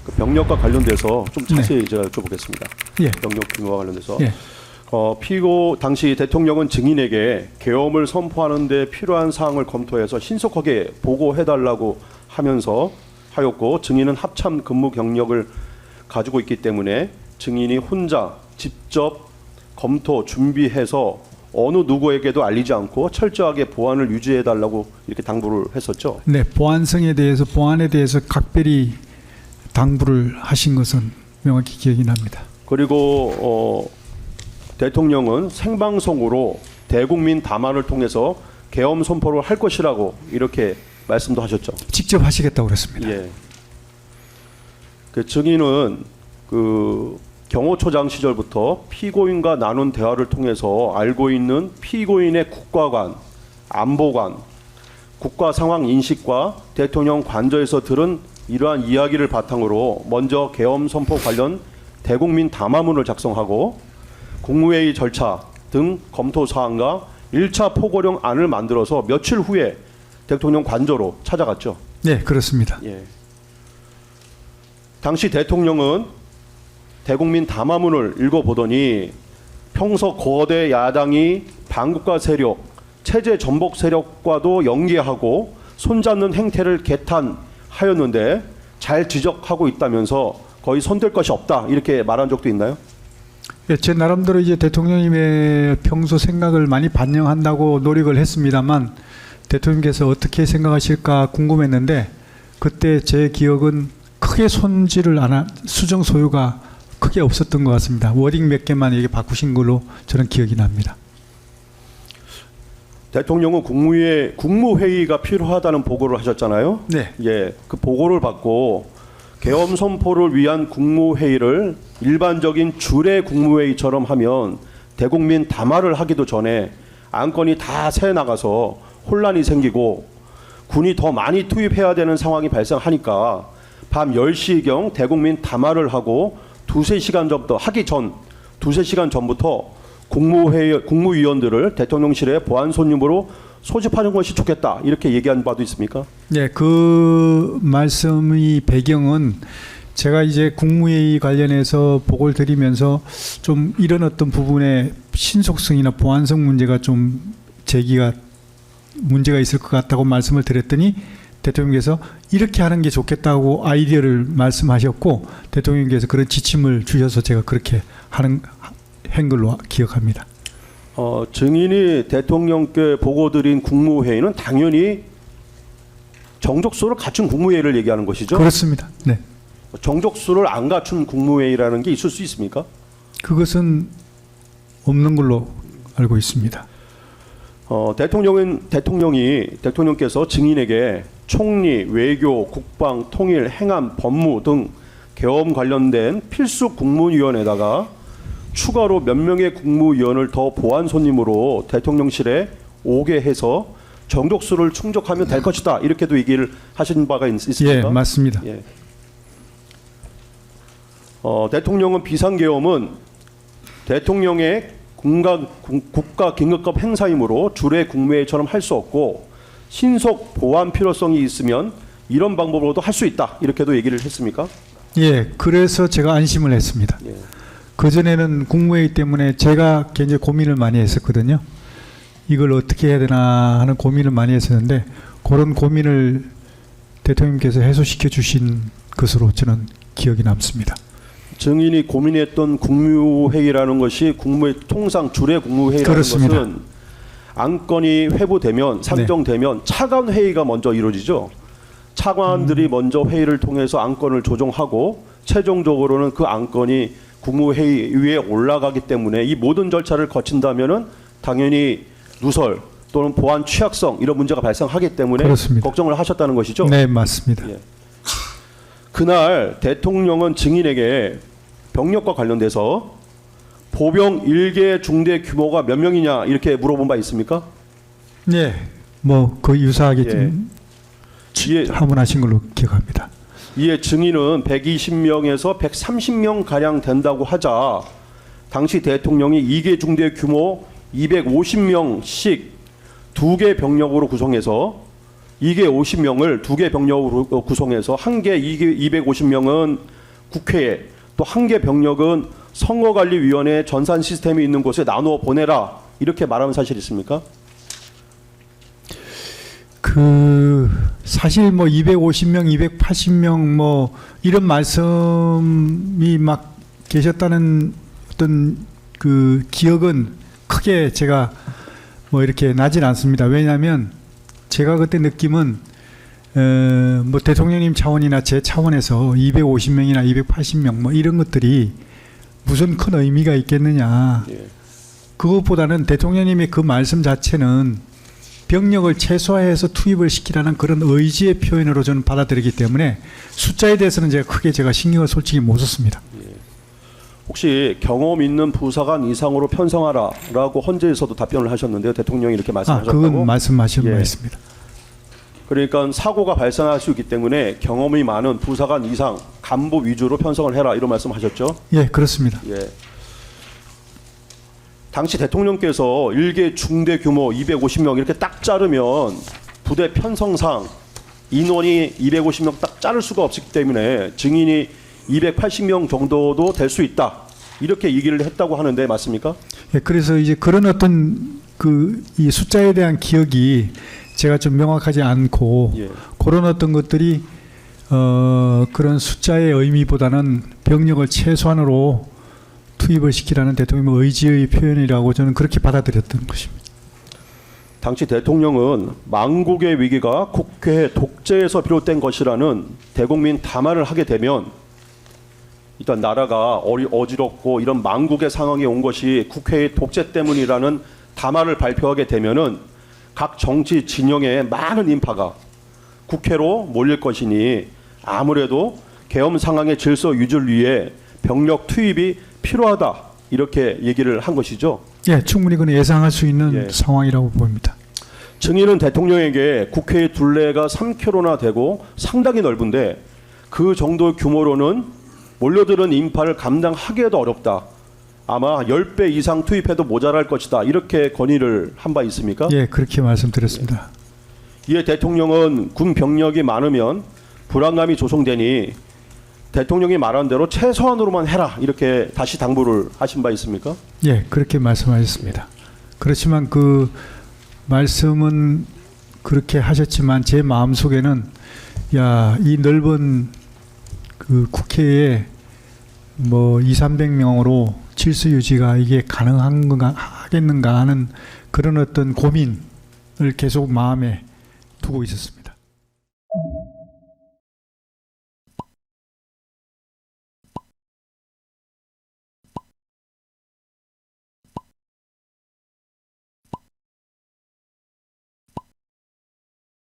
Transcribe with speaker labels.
Speaker 1: 그 병력과 관련돼서 좀 자세히 제가 여쭤보겠습니다.
Speaker 2: 예.
Speaker 1: 병력 규모와 관련돼서.
Speaker 2: 예.
Speaker 1: 피고 당시 대통령은 증인에게 계엄을 선포하는 데 필요한 사항을 검토해서 신속하게 보고해달라고 하였고 증인은 합참 근무 경력을 가지고 있기 때문에 증인이 혼자 직접 검토 준비해서 어느 누구에게도 알리지 않고 철저하게 보안을 유지해달라고 이렇게 당부를 했었죠.
Speaker 2: 네, 보안에 대해서 각별히 당부를 하신 것은 명확히 기억이 납니다.
Speaker 1: 그리고 대통령은 생방송으로 대국민 담화를 통해서 계엄 선포를 할 것이라고 이렇게 말씀도 하셨죠.
Speaker 2: 직접 하시겠다고 그랬습니다.
Speaker 1: 예. 그 증인은 그 경호처장 시절부터 피고인과 나눈 대화를 통해서 알고 있는 피고인의 국가관, 안보관, 국가 상황 인식과 대통령 관저에서 들은 이러한 이야기를 바탕으로 먼저 계엄 선포 관련 대국민 담화문을 작성하고 국무회의 절차 등 검토 사항과 1차 포고령 안을 만들어서 며칠 후에 대통령 관저로 찾아갔죠.
Speaker 2: 네, 그렇습니다.
Speaker 1: 예. 당시 대통령은 대국민 담화문을 읽어보더니 평소 거대 야당이 반국가 세력, 체제 전복 세력과도 연계하고 손잡는 행태를 개탄하였는데 잘 지적하고 있다면서 거의 손댈 것이 없다 이렇게 말한 적도 있나요?
Speaker 2: 예, 제 나름대로 이제 대통령님의 평소 생각을 많이 반영한다고 노력을 했습니다만 대통령께서 어떻게 생각하실까 궁금했는데 그때 제 기억은 크게 손질을 안 한 수정 소요가 크게 없었던 것 같습니다. 워딩 몇 개만 이게 바꾸신 걸로 저는 기억이 납니다.
Speaker 1: 대통령은 국무회의가 필요하다는 보고를 하셨잖아요.
Speaker 2: 네.
Speaker 1: 예, 그 보고를 받고 계엄 선포를 위한 국무회의를 일반적인 주례 국무회의처럼 하면 대국민 담화를 하기도 전에 안건이 다 새 나가서 혼란이 생기고 군이 더 많이 투입해야 되는 상황이 발생하니까 밤 10시경 대국민 담화를 하고 두세 시간 전부터 국무위원들을 대통령실에 보안 손님으로 소집하는 것이 좋겠다 이렇게 얘기한 바도 있습니까?
Speaker 2: 네, 그 말씀의 배경은 제가 이제 국무회의 관련해서 보고를 드리면서 좀 이런 어떤 부분의 신속성이나 보안성 문제가 좀 문제가 있을 것 같다고 말씀을 드렸더니 대통령께서 이렇게 하는 게 좋겠다고 아이디어를 말씀하셨고 대통령께서 그런 지침을 주셔서 제가 그렇게 한 걸로 기억합니다.
Speaker 1: 증인이 대통령께 보고드린 국무회의는 당연히 정족수를 갖춘 국무회의를 얘기하는 것이죠?
Speaker 2: 그렇습니다. 네.
Speaker 1: 정족수를 안 갖춘 국무회의라는 게 있을 수 있습니까?
Speaker 2: 그것은 없는 걸로 알고 있습니다.
Speaker 1: 대통령께서 증인에게 총리, 외교, 국방, 통일, 행안, 법무 등 계엄 관련된 필수 국무위원에다가 추가로 몇 명의 국무위원을 더 보안 손님으로 대통령실에 오게 해서 정족수를 충족하면 될 것이다 이렇게도 얘기를 하신 바가 있습니까?
Speaker 2: 예, 맞습니다.
Speaker 1: 예. 대통령은 비상계엄은 대통령의 국가 긴급급 행사이므로 주례 국무회의처럼 할 수 없고 신속 보완 필요성이 있으면 이런 방법으로도 할 수 있다 이렇게도 얘기를 했습니까?
Speaker 2: 예, 그래서 제가 안심을 했습니다.
Speaker 1: 예.
Speaker 2: 그전에는 국무회의 때문에 제가 굉장히 고민을 많이 했었거든요. 이걸 어떻게 해야 되나 하는 고민을 많이 했었는데 그런 고민을 대통령께서 해소시켜 주신 것으로 저는 기억이 남습니다.
Speaker 1: 증인이 고민했던 국무회의라는 것이 통상 주례 국무회의라는
Speaker 2: 그렇습니다.
Speaker 1: 것은 안건이 회부되면 상정되면 차관 회의가 먼저 이루어지죠. 차관들이 먼저 회의를 통해서 안건을 조정하고 최종적으로는 그 안건이 국무회의 위에 올라가기 때문에 이 모든 절차를 거친다면은 당연히 누설 또는 보안 취약성 이런 문제가 발생하기 때문에
Speaker 2: 그렇습니다.
Speaker 1: 걱정을 하셨다는 것이죠.
Speaker 2: 네, 맞습니다.
Speaker 1: 예. 그날 대통령은 증인에게 병력과 관련돼서 보병 1개 중대 규모가 몇 명이냐 이렇게 물어본 바 있습니까?
Speaker 2: 네, 뭐 그 유사하게 좀 하문하신 걸로 기억합니다.
Speaker 1: 이에 증인은 120명에서 130명 가량 된다고 하자 당시 대통령이 2개 중대 규모 250명씩 2개 병력으로 구성해서 2개 50명을 2개 병력으로 구성해서 한 개 250명은 국회에 또 한 개 병력은 선거관리위원회 전산 시스템이 있는 곳에 나누어 보내라 이렇게 말하는 사실 있습니까?
Speaker 2: 사실 뭐 250명, 280명 뭐 이런 말씀이 막 계셨다는 어떤 그 기억은 크게 제가 뭐 이렇게 나진 않습니다. 왜냐하면 제가 그때 느낌은 뭐 대통령님 차원이나 제 차원에서 250명이나 280명 뭐 이런 것들이 무슨 큰 의미가 있겠느냐.
Speaker 1: 예.
Speaker 2: 그것보다는 대통령님의 그 말씀 자체는 병력을 최소화해서 투입을 시키라는 그런 의지의 표현으로 저는 받아들이기 때문에 숫자에 대해서는 제가 신경을 솔직히 못 썼습니다.
Speaker 1: 혹시 경험 있는 부사관 이상으로 편성하라라고 헌재에서도 답변을 하셨는데요. 대통령이 이렇게 말씀하셨다고.
Speaker 2: 그건 말씀하신 바
Speaker 1: 예.
Speaker 2: 있습니다.
Speaker 1: 그러니까 사고가 발생할 수 있기 때문에 경험이 많은 부사관 이상 간부 위주로 편성을 해라 이런 말씀하셨죠.
Speaker 2: 예, 그렇습니다.
Speaker 1: 예. 당시 대통령께서 일개 중대 규모 250명 이렇게 딱 자르면 부대 편성상 인원이 250명 딱 자를 수가 없기 때문에 증인이 280명 정도도 될 수 있다 이렇게 얘기를 했다고 하는데 맞습니까?
Speaker 2: 예, 그래서 이제 그런 어떤 이 숫자에 대한 기억이 제가 좀 명확하지 않고
Speaker 1: 예.
Speaker 2: 그런 어떤 것들이 그런 숫자의 의미보다는 병력을 최소한으로 투입을 시키라는 대통령의 의지의 표현이라고 저는 그렇게 받아들였던 것입니다.
Speaker 1: 당시 대통령은 망국의 위기가 국회 독재에서 비롯된 것이라는 대국민 담화를 하게 되면 일단 나라가 어지럽고 이런 망국의 상황이 온 것이 국회의 독재 때문이라는 담화를 발표하게 되면은 각 정치 진영의 많은 인파가 국회로 몰릴 것이니 아무래도 계엄 상황의 질서 유지를 위해 병력 투입이 필요하다 이렇게 얘기를 한 것이죠.
Speaker 2: 예, 충분히 그는 예상할 수 있는
Speaker 1: 예.
Speaker 2: 상황이라고 보입니다.
Speaker 1: 증인은 대통령에게 국회의 둘레가 3km나 되고 상당히 넓은데 그 정도 규모로는 몰려드는 인파를 감당하기에도 어렵다. 아마 10배 이상 투입해도 모자랄 것이다. 이렇게 건의를 한 바 있습니까?
Speaker 2: 예, 그렇게 말씀드렸습니다.
Speaker 1: 이에 대통령은 군 병력이 많으면 불안감이 조성되니 대통령이 말한 대로 최소한으로만 해라. 이렇게 다시 당부를 하신 바 있습니까?
Speaker 2: 예, 그렇게 말씀하셨습니다. 그렇지만 그 말씀은 그렇게 하셨지만 제 마음속에는 야, 이 넓은 그 국회에 뭐 200~300명으로 질서 유지가 이게 가능한가 하겠는가 하는 그런 어떤 고민을 계속 마음에 두고 있었습니다.